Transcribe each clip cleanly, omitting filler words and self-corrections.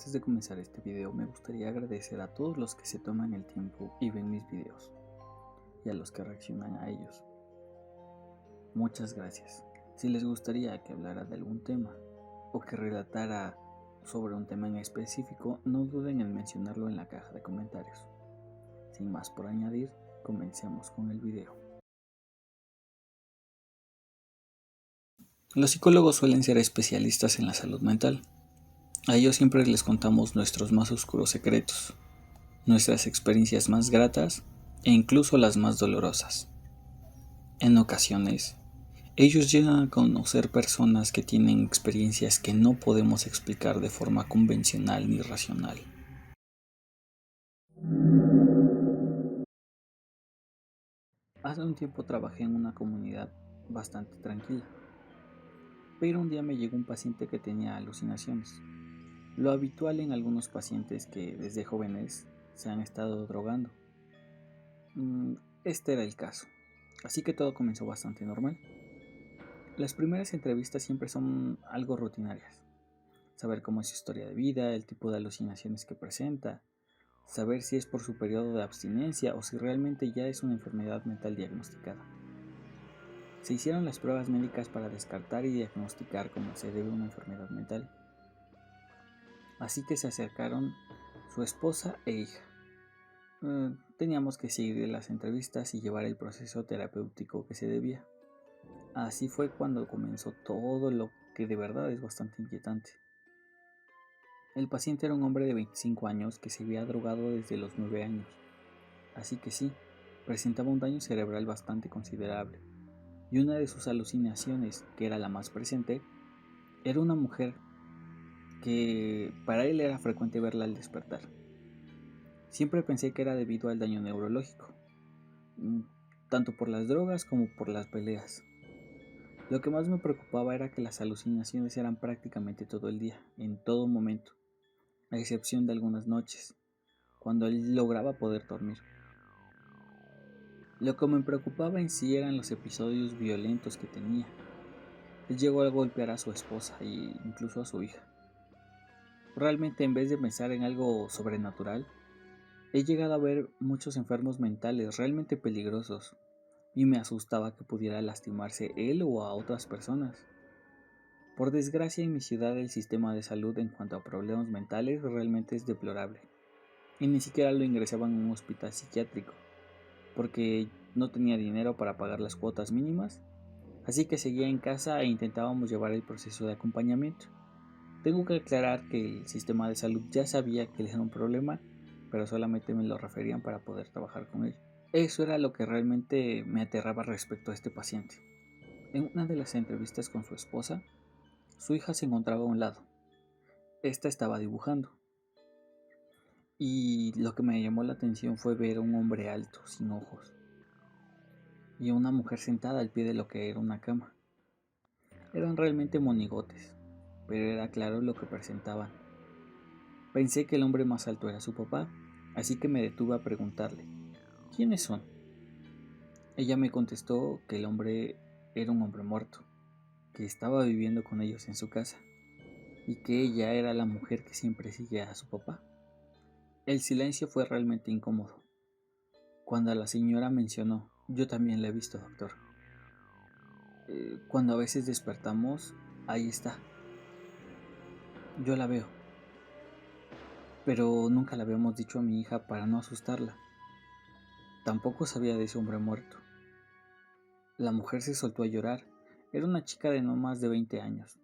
Antes de comenzar este video me gustaría agradecer a todos los que se toman el tiempo y ven mis videos y a los que reaccionan a ellos. Muchas gracias. Si les gustaría que hablara de algún tema o que relatara sobre un tema en específico, no duden en mencionarlo en la caja de comentarios. Sin más por añadir, comencemos con el video. Los psicólogos suelen ser especialistas en la salud mental. A ellos siempre les contamos nuestros más oscuros secretos, nuestras experiencias más gratas e incluso las más dolorosas. En ocasiones, ellos llegan a conocer personas que tienen experiencias que no podemos explicar de forma convencional ni racional. Hace un tiempo trabajé en una comunidad bastante tranquila, pero un día me llegó un paciente que tenía alucinaciones. Lo habitual en algunos pacientes que desde jóvenes se han estado drogando. Este era el caso, así que todo comenzó bastante normal. Las primeras entrevistas siempre son algo rutinarias. Saber cómo es su historia de vida, el tipo de alucinaciones que presenta, saber si es por su periodo de abstinencia o si realmente ya es una enfermedad mental diagnosticada. Se hicieron las pruebas médicas para descartar y diagnosticar cómo se debe una enfermedad mental. Así que se acercaron su esposa e hija. Teníamos que seguir las entrevistas y llevar el proceso terapéutico que se debía. Así fue cuando comenzó todo lo que de verdad es bastante inquietante. El paciente era un hombre de 25 años que se había drogado desde los 9 años. Así que sí, presentaba un daño cerebral bastante considerable. Y una de sus alucinaciones, que era la más presente, era una mujer que para él era frecuente verla al despertar. Siempre pensé que era debido al daño neurológico, tanto por las drogas como por las peleas. Lo que más me preocupaba era que las alucinaciones eran prácticamente todo el día, en todo momento, a excepción de algunas noches, cuando él lograba poder dormir. Lo que me preocupaba en sí eran los episodios violentos que tenía. Él llegó a golpear a su esposa e incluso a su hija. Realmente, en vez de pensar en algo sobrenatural, he llegado a ver muchos enfermos mentales realmente peligrosos y me asustaba que pudiera lastimarse él o a otras personas. Por desgracia, en mi ciudad el sistema de salud en cuanto a problemas mentales realmente es deplorable y ni siquiera lo ingresaban en un hospital psiquiátrico porque no tenía dinero para pagar las cuotas mínimas, así que seguía en casa e intentábamos llevar el proceso de acompañamiento. Tengo que aclarar que el sistema de salud ya sabía que él era un problema, pero solamente me lo referían para poder trabajar con él. Eso era lo que realmente me aterraba respecto a este paciente. En una de las entrevistas con su esposa, su hija se encontraba a un lado. Esta estaba dibujando. Y lo que me llamó la atención fue ver a un hombre alto, sin ojos, y una mujer sentada al pie de lo que era una cama. Eran realmente monigotes, pero era claro lo que presentaban. Pensé que el hombre más alto era su papá, así que me detuve a preguntarle, ¿quiénes son? Ella me contestó que el hombre era un hombre muerto, que estaba viviendo con ellos en su casa, y que ella era la mujer que siempre seguía a su papá. El silencio fue realmente incómodo. Cuando la señora mencionó, yo también la he visto, doctor. Cuando a veces despertamos, ahí está. Yo la veo. Pero nunca le habíamos dicho a mi hija para no asustarla. Tampoco sabía de ese hombre muerto. La mujer se soltó a llorar. Era una chica de no más de 20 años.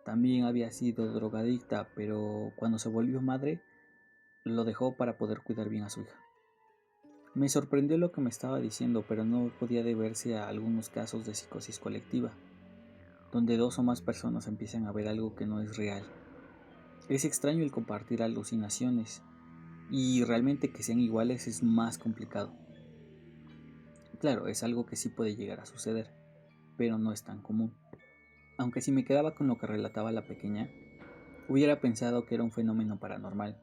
También había sido drogadicta, pero cuando se volvió madre, lo dejó para poder cuidar bien a su hija. Me sorprendió lo que me estaba diciendo, pero no podía deberse a algunos casos de psicosis colectiva, donde dos o más personas empiezan a ver algo que no es real. Es extraño el compartir alucinaciones, y realmente que sean iguales es más complicado. Claro, es algo que sí puede llegar a suceder, pero no es tan común. Aunque si me quedaba con lo que relataba la pequeña, hubiera pensado que era un fenómeno paranormal.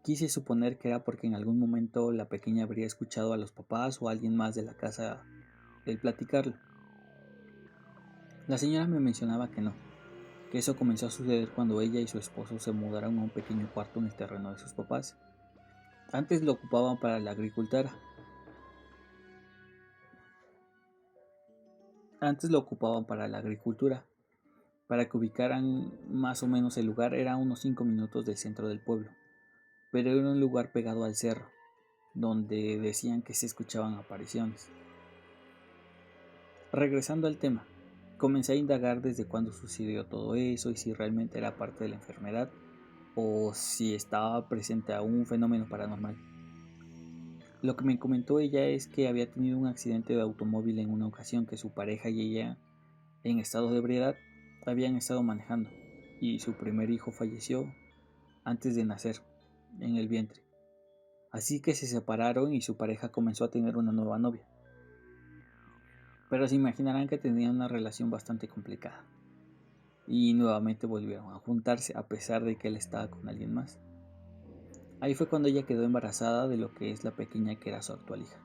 Quise suponer que era porque en algún momento la pequeña habría escuchado a los papás o a alguien más de la casa el platicarlo. La señora me mencionaba que no, que eso comenzó a suceder cuando ella y su esposo se mudaron a un pequeño cuarto en el terreno de sus papás. Antes lo ocupaban para la agricultura. Para que ubicaran más o menos el lugar, era a unos 5 minutos del centro del pueblo, pero era un lugar pegado al cerro, donde decían que se escuchaban apariciones. Regresando al tema, comencé a indagar desde cuándo sucedió todo eso y si realmente era parte de la enfermedad o si estaba presente aún un fenómeno paranormal. Lo que me comentó ella es que había tenido un accidente de automóvil en una ocasión, que su pareja y ella, en estado de ebriedad, habían estado manejando y su primer hijo falleció antes de nacer en el vientre. Así que se separaron y su pareja comenzó a tener una nueva novia. Pero se imaginarán que tenían una relación bastante complicada. Y nuevamente volvieron a juntarse a pesar de que él estaba con alguien más. Ahí fue cuando ella quedó embarazada de lo que es la pequeña que era su actual hija.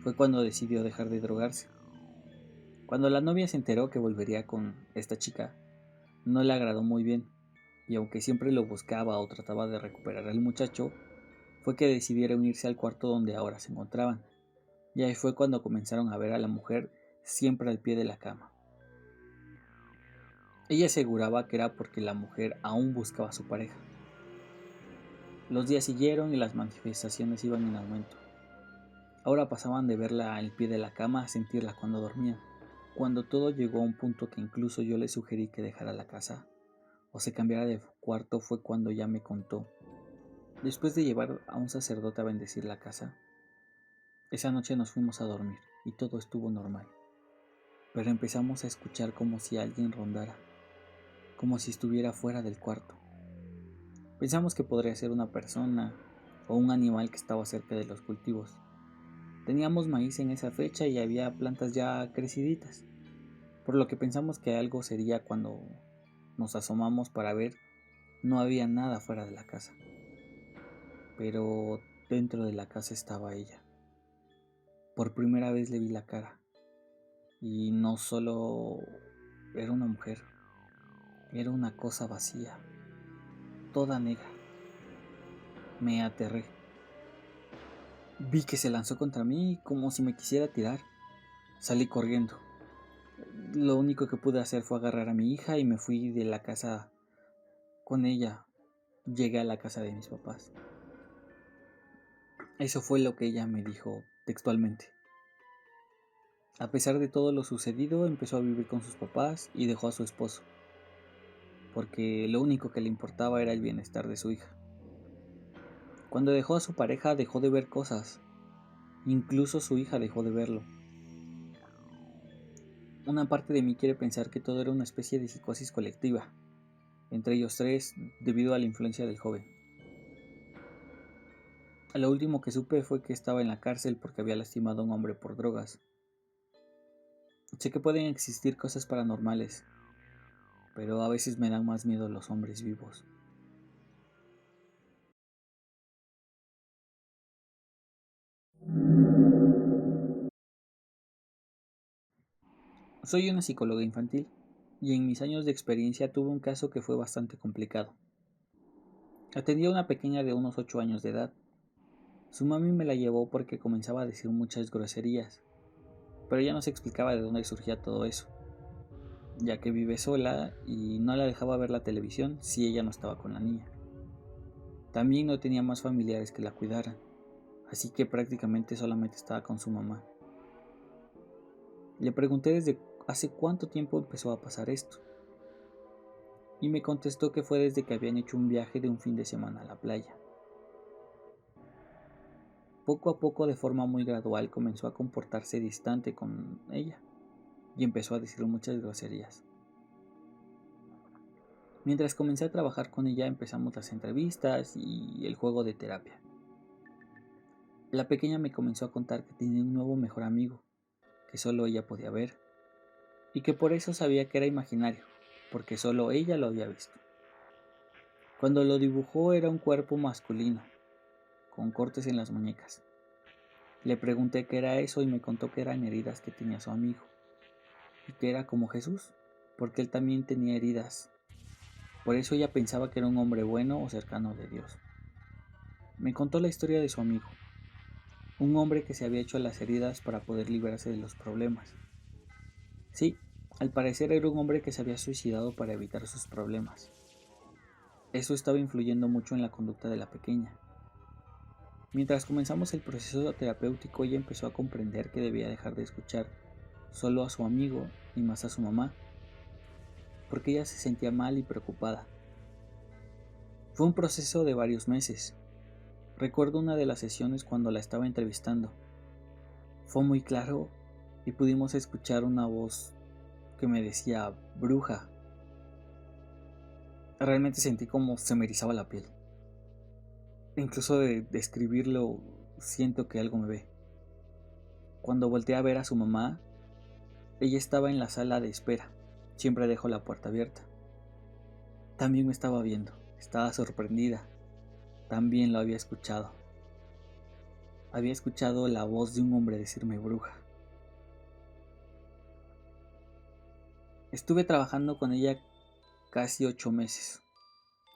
Fue cuando decidió dejar de drogarse. Cuando la novia se enteró que volvería con esta chica, no le agradó muy bien, y aunque siempre lo buscaba o trataba de recuperar al muchacho, fue que decidieron irse al cuarto donde ahora se encontraban. Y ahí fue cuando comenzaron a ver a la mujer siempre al pie de la cama. Ella aseguraba que era porque la mujer aún buscaba a su pareja. Los días siguieron y las manifestaciones iban en aumento. Ahora pasaban de verla al pie de la cama a sentirla cuando dormía. Cuando todo llegó a un punto que incluso yo le sugerí que dejara la casa o se cambiara de cuarto, fue cuando ya me contó. Después de llevar a un sacerdote a bendecir la casa, esa noche nos fuimos a dormir y todo estuvo normal. Pero empezamos a escuchar como si alguien rondara, como si estuviera fuera del cuarto. Pensamos que podría ser una persona o un animal que estaba cerca de los cultivos. Teníamos maíz en esa fecha y había plantas ya creciditas, por lo que pensamos que algo sería. Cuando nos asomamos para ver, no había nada fuera de la casa, pero dentro de la casa estaba ella. Por primera vez le vi la cara, y no solo era una mujer, era una cosa vacía, toda negra. Me aterré. Vi que se lanzó contra mí como si me quisiera tirar. Salí corriendo. Lo único que pude hacer fue agarrar a mi hija y me fui de la casa con ella. Llegué a la casa de mis papás. Eso fue lo que ella me dijo textualmente. A pesar de todo lo sucedido, empezó a vivir con sus papás y dejó a su esposo, porque lo único que le importaba era el bienestar de su hija. Cuando dejó a su pareja, dejó de ver cosas. Incluso su hija dejó de verlo. Una parte de mí quiere pensar que todo era una especie de psicosis colectiva, entre ellos tres, debido a la influencia del joven. Lo último que supe fue que estaba en la cárcel porque había lastimado a un hombre por drogas. Sé que pueden existir cosas paranormales, pero a veces me dan más miedo los hombres vivos. Soy una psicóloga infantil, y en mis años de experiencia tuve un caso que fue bastante complicado. Atendía a una pequeña de unos 8 años de edad. Su mami me la llevó porque comenzaba a decir muchas groserías, pero ella no se explicaba de dónde surgía todo eso, ya que vive sola y no la dejaba ver la televisión si ella no estaba con la niña. También no tenía más familiares que la cuidaran, así que prácticamente solamente estaba con su mamá. Le pregunté desde hace cuánto tiempo empezó a pasar esto, y me contestó que fue desde que habían hecho un viaje de un fin de semana a la playa. Poco a poco, de forma muy gradual, comenzó a comportarse distante con ella y empezó a decir muchas groserías. Mientras comencé a trabajar con ella, empezamos las entrevistas y el juego de terapia. La pequeña me comenzó a contar que tenía un nuevo mejor amigo, que solo ella podía ver, y que por eso sabía que era imaginario, porque solo ella lo había visto. Cuando lo dibujó era un cuerpo masculino, con cortes en las muñecas. Le pregunté qué era eso y me contó que eran heridas que tenía su amigo, y que era como Jesús, porque él también tenía heridas. Por eso ella pensaba que era un hombre bueno o cercano de Dios. Me contó la historia de su amigo, un hombre que se había hecho las heridas para poder librarse de los problemas. Sí, al parecer era un hombre que se había suicidado para evitar sus problemas. Eso estaba influyendo mucho en la conducta de la pequeña. Mientras comenzamos el proceso terapéutico, ella empezó a comprender que debía dejar de escuchar solo a su amigo y más a su mamá, porque ella se sentía mal y preocupada. Fue un proceso de varios meses. Recuerdo una de las sesiones cuando la estaba entrevistando. Fue muy claro y pudimos escuchar una voz que me decía bruja. Realmente sentí como se me erizaba la piel. Incluso de describirlo siento que algo me ve. Cuando volteé a ver a su mamá, ella estaba en la sala de espera. Siempre dejo la puerta abierta. También me estaba viendo. Estaba sorprendida. También lo había escuchado. Había escuchado la voz de un hombre decirme bruja. Estuve trabajando con ella casi 8 meses,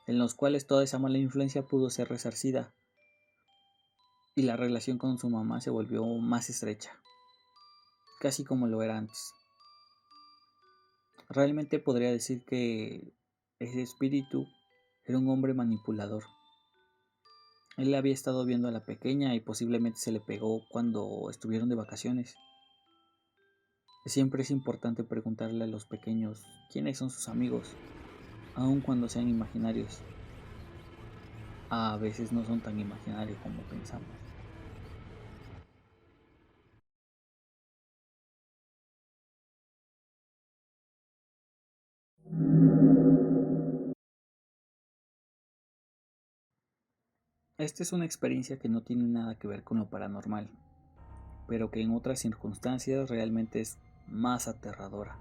en los cuales toda esa mala influencia pudo ser resarcida y la relación con su mamá se volvió más estrecha, casi como lo era antes. Realmente podría decir que ese espíritu era un hombre manipulador. Él había estado viendo a la pequeña y posiblemente se le pegó cuando estuvieron de vacaciones. Siempre es importante preguntarle a los pequeños quiénes son sus amigos, aun cuando sean imaginarios. A veces no son tan imaginarios como pensamos. Esta es una experiencia que no tiene nada que ver con lo paranormal, pero que en otras circunstancias realmente es más aterradora.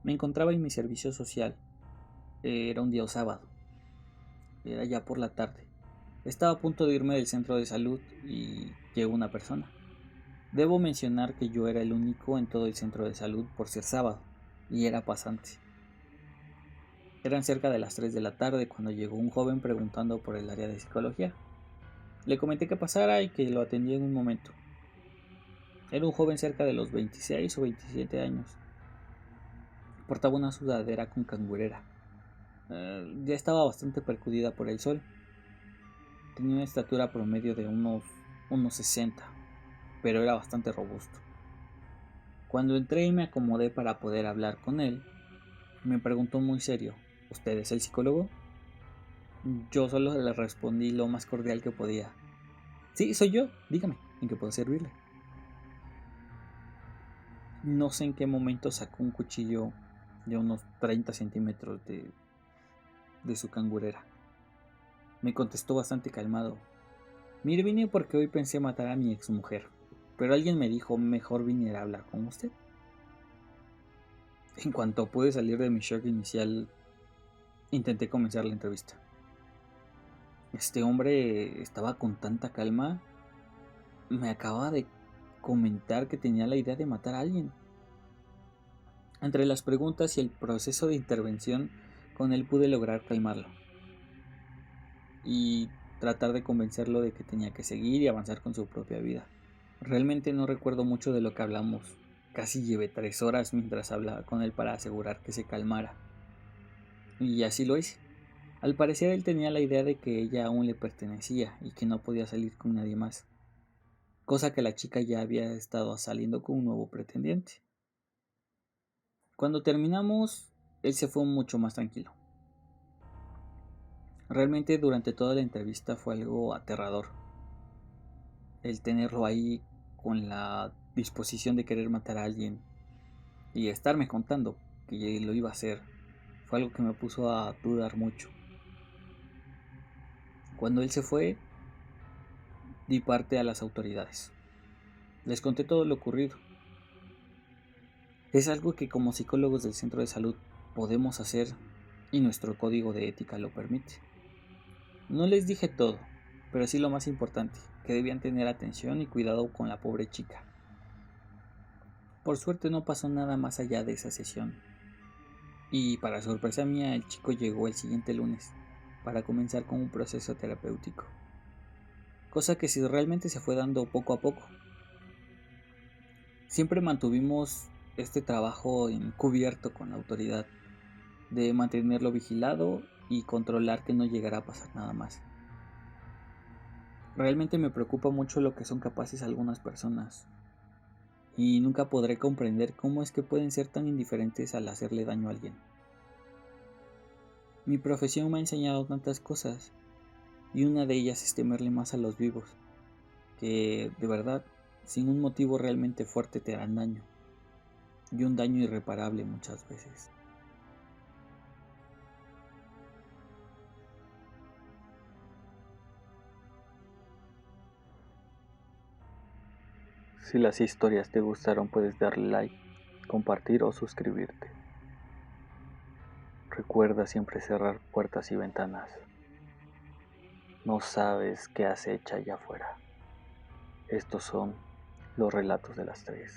Me encontraba en mi servicio social. Era un día sábado. Era ya por la tarde. Estaba a punto de irme del centro de salud y llegó una persona. Debo mencionar que yo era el único en todo el centro de salud por ser sábado, y era pasante. Eran cerca de las 3 de la tarde cuando llegó un joven preguntando por el área de psicología. Le comenté que pasara y que lo atendía en un momento. Era un joven cerca de los 26 o 27 años. Portaba una sudadera con cangurera. Ya estaba bastante percudida por el sol. Tenía una estatura promedio de unos 60, pero era bastante robusto. Cuando entré y me acomodé para poder hablar con él, me preguntó muy serio: ¿Usted es el psicólogo? Yo solo le respondí lo más cordial que podía: Sí, soy yo, dígame, ¿en qué puedo servirle? No sé en qué momento sacó un cuchillo de unos 30 centímetros de su cangurera. Me contestó bastante calmado: Mire, vine porque hoy pensé matar a mi exmujer, pero alguien me dijo mejor viniera a hablar con usted. En cuanto pude salir de mi shock inicial, intenté comenzar la entrevista. Este hombre estaba con tanta calma. Me acababa de comentar que tenía la idea de matar a alguien. Entre las preguntas y el proceso de intervención con él pude lograr calmarlo y tratar de convencerlo de que tenía que seguir y avanzar con su propia vida. Realmente no recuerdo mucho de lo que hablamos. Casi llevé 3 horas mientras hablaba con él para asegurar que se calmara. Y así lo hice. Al parecer él tenía la idea de que ella aún le pertenecía y que no podía salir con nadie más, cosa que la chica ya había estado saliendo con un nuevo pretendiente. Cuando terminamos, él se fue mucho más tranquilo. Realmente durante toda la entrevista fue algo aterrador. El tenerlo ahí con la disposición de querer matar a alguien y estarme contando que lo iba a hacer fue algo que me puso a dudar mucho. Cuando él se fue, di parte a las autoridades. Les conté todo lo ocurrido. Es algo que como psicólogos del centro de salud podemos hacer y nuestro código de ética lo permite. No les dije todo, pero sí lo más importante, que debían tener atención y cuidado con la pobre chica. Por suerte no pasó nada más allá de esa sesión, y para sorpresa mía el chico llegó el siguiente lunes para comenzar con un proceso terapéutico, cosa que realmente se fue dando poco a poco. Siempre mantuvimos este trabajo encubierto con la autoridad, de mantenerlo vigilado y controlar que no llegara a pasar nada más. Realmente me preocupa mucho lo que son capaces algunas personas, y nunca podré comprender cómo es que pueden ser tan indiferentes al hacerle daño a alguien. Mi profesión me ha enseñado tantas cosas, y una de ellas es temerle más a los vivos, que de verdad, sin un motivo realmente fuerte te harán daño, y un daño irreparable muchas veces. Si las historias te gustaron, puedes darle like, compartir o suscribirte. Recuerda siempre cerrar puertas y ventanas. No sabes qué acecha allá afuera. Estos son los relatos de las tres.